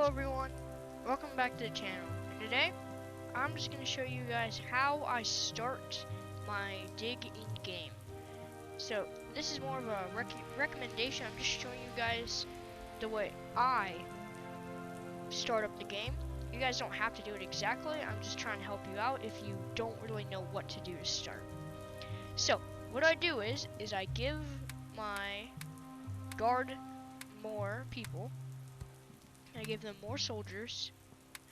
everyone, welcome back to the channel. And today, I'm just going to show you guys how I start my dig in game. So this is more of a recommendation. I'm just showing you guys the way I start up the game. You guys don't have to do it exactly. I'm just trying to help you out if you don't really know what to do to start. So what I do is I give my guard more people. I give them more soldiers,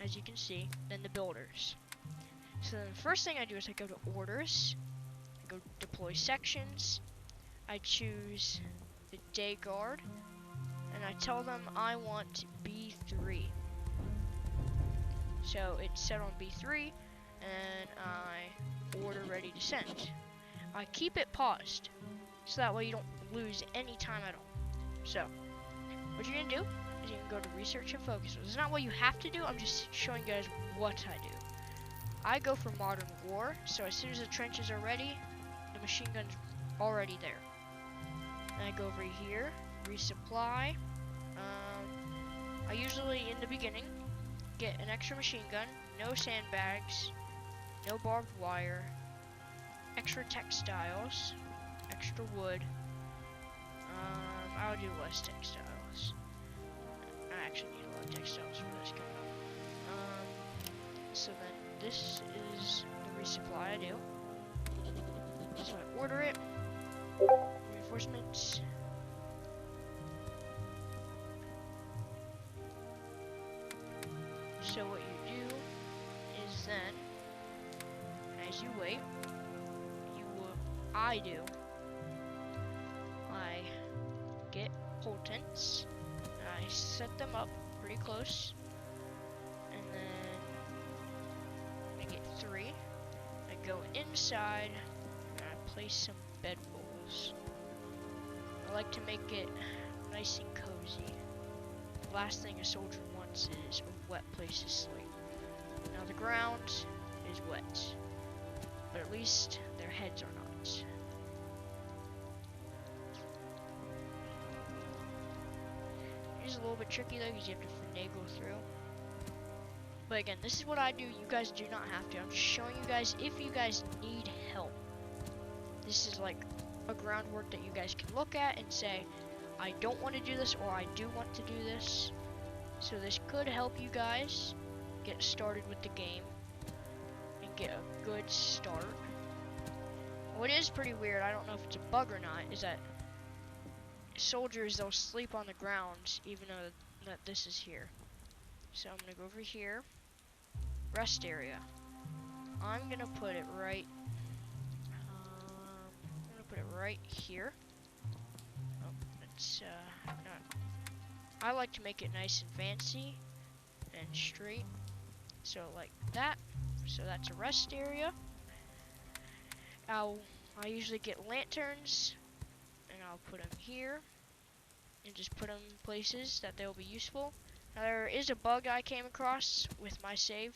as you can see, than the builders. So then the first thing I do is I go to orders, I go deploy sections, I choose the day guard, and I tell them I want B3. So it's set on B3, and I order ready to send. I keep it paused, so that way you don't lose any time at all. So, what you're gonna do is you can go to research and focus. It's not what you have to do, I'm just showing you guys what I do. I go for modern war, so as soon as the trenches are ready, the machine gun's already there. And I go over here, resupply. I usually, in the beginning, get an extra machine gun, no sandbags, no barbed wire, extra textiles, extra wood. I'll do less textiles. I actually need a lot of textiles for this coming up. So then this is the resupply I do. So I order it. Reinforcements. So what you do is then, as you wait, I get pole tents. I set them up pretty close, and then I get 3. I go inside and I place some bed rolls. I like to make it nice and cozy. The last thing a soldier wants is a wet place to sleep. Now the ground is wet, but at least their heads are not. It is a little bit tricky though, because you have to finagle through. But again, this is what I do. You guys do not have to. I'm just showing you guys if you guys need help. This is like a groundwork that you guys can look at and say, I don't want to do this, or I do want to do this. So this could help you guys get started with the game and get a good start. What is pretty weird, I don't know if it's a bug or not, is that soldiers, they'll sleep on the ground even though that this is here. So I'm gonna go over here, rest area. I'm gonna put it right here. Oh, it's not. I like to make it nice and fancy and straight, so like that. So that's a rest area. I usually get lanterns, and I'll put them here, and just put them in places that they'll be useful. Now there is a bug I came across with my save,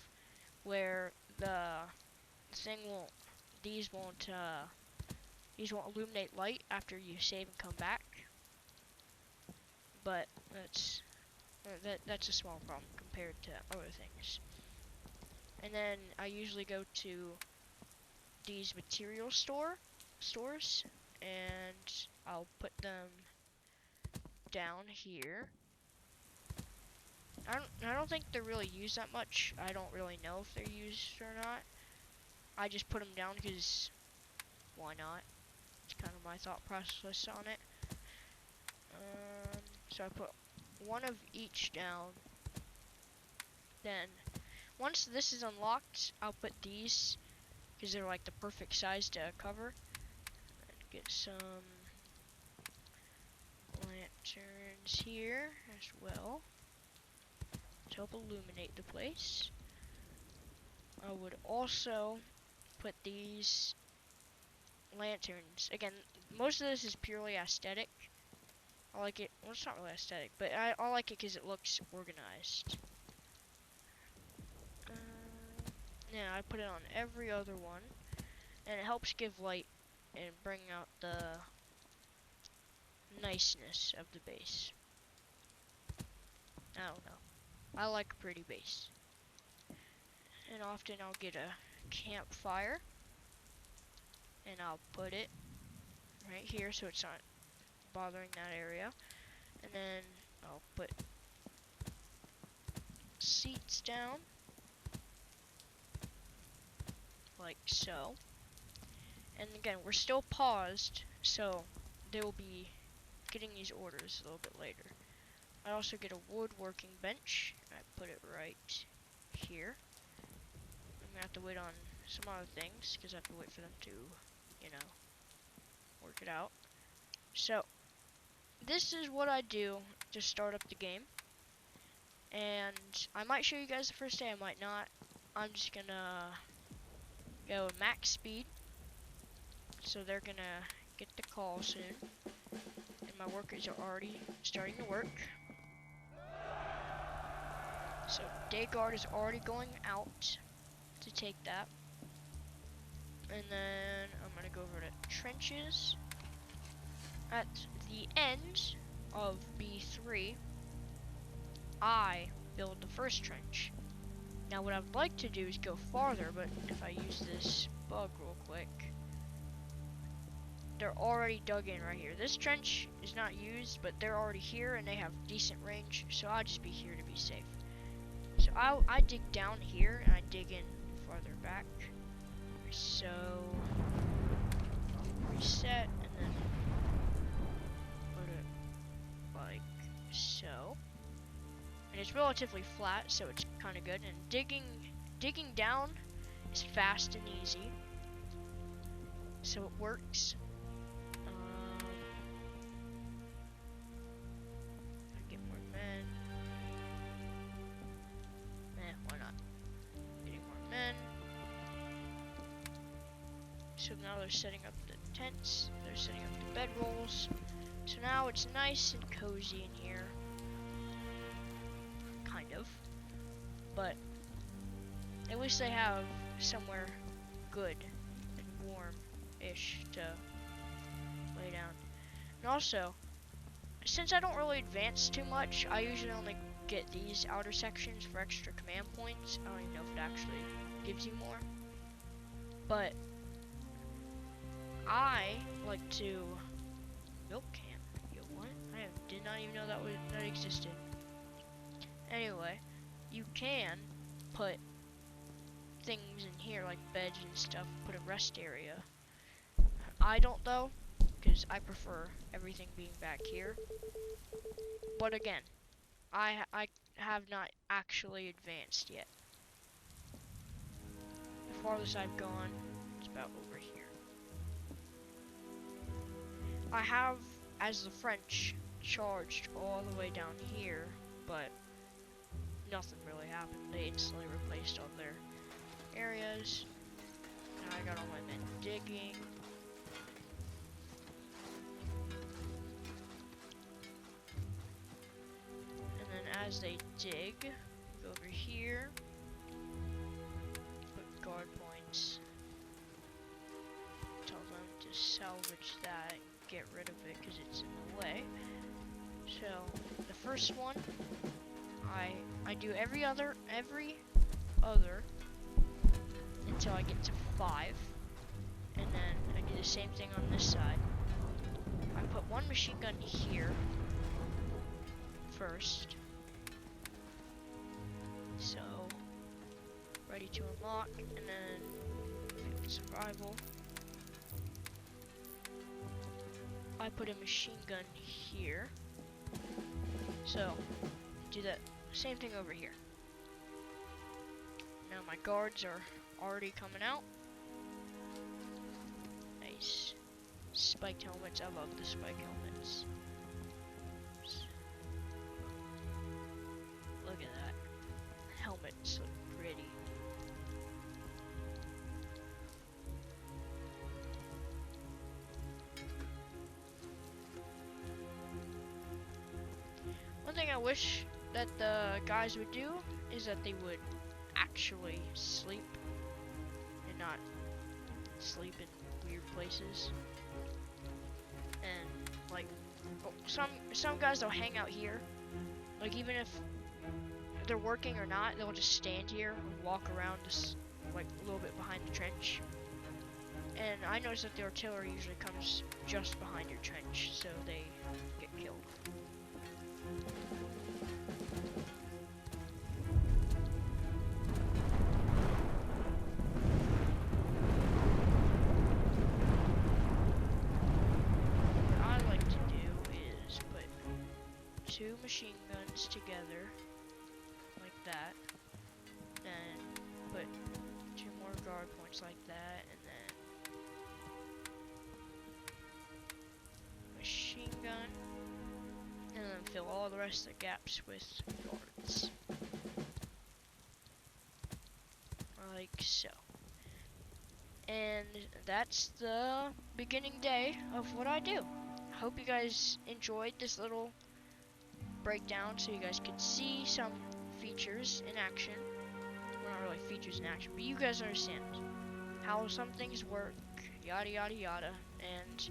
where the thing won't, these won't illuminate light after you save and come back. But that's a small problem compared to other things. And then I usually go to these material stores, and I'll put them down here. I don't think they're really used that much. I don't really know if they're used or not. I just put them down because why not? It's kind of my thought process on it. So I put one of each down. Then once this is unlocked, I'll put these because they're like the perfect size to cover. And get some lanterns here as well to help illuminate the place. I would also put these lanterns. Again, most of this is purely aesthetic. I like it. Well, it's not really aesthetic, but I like it because it looks organized. Yeah, I put it on every other one, and it helps give light and bring out the niceness of the base. I don't know. I like a pretty base. And often I'll get a campfire and I'll put it right here so it's not bothering that area. And then I'll put seats down like so. And again, we're still paused, so they will be getting these orders a little bit later. I also get a woodworking bench. I put it right here. I'm gonna have to wait on some other things because I have to wait for them to, you know, work it out. So this is what I do to start up the game. And I might show you guys the first day, I might not. I'm just gonna go max speed. So they're gonna get the call soon. And my workers are already starting to work. So day guard is already going out to take that. And then I'm gonna go over to trenches. At the end of B3, I build the first trench. Now what I would like to do is go farther, but if I use this bug real quick, they're already dug in right here. This trench is not used, but they're already here and they have decent range, so I'll just be here to be safe. So I dig down here and I dig in farther back. So I'll reset and then put it like so. And it's relatively flat, so it's kind of good. And digging down is fast and easy, so it works. Get more men. Why not? Getting more men. So now they're setting up the tents. They're setting up the bedrolls. So now it's nice and cozy in here. Kind of. But at least they have somewhere good and warm-ish to lay down. And also, since I don't really advance too much, I usually only get these outer sections for extra command points. I don't even know if it actually gives you more. But I like to milk can. Yo, what? I did not even know that existed. Anyway, you can put things in here like beds and stuff, put a rest area. I don't though, because I prefer everything being back here. But again, I have not actually advanced yet. The farthest I've gone is about over here. I have, as the French, charged all the way down here, but nothing really happened. They instantly replaced all their areas. Now I got all my men digging. And then as they dig, go over here, put guard points, tell them to salvage that, get rid of it because it's in the way. So the first one, I do every other until I get to 5, and then I do the same thing on this side. I put one machine gun here first, so ready to unlock, and then survival. I put a machine gun here, so do that same thing over here. Now my guards are already coming out. Nice. Spiked helmets, I love the spike helmets. Look at that. Helmets look pretty. One thing I wish that the guys would do is that they would actually sleep and not sleep in weird places. And like, some guys they'll hang out here. Like even if they're working or not, they'll just stand here and walk around just like a little bit behind the trench. And I noticed that the artillery usually comes just behind your trench, so they get killed. What I like to do is put 2 machine guns together, like that, then put 2 more guard points like that, and then machine gun, and then fill all the rest of the gaps with guards. Like so. And that's the beginning day of what I do. I hope you guys enjoyed this little breakdown so you guys could see some features in action. Well, not really features in action, but you guys understand how some things work, yada yada yada. And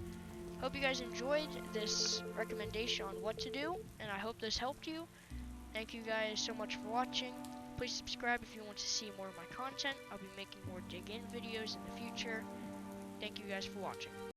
hope you guys enjoyed this recommendation on what to do, and I hope this helped you. Thank you guys so much for watching. Please subscribe if you want to see more of my content. I'll be making more dig in videos in the future. Thank you guys for watching.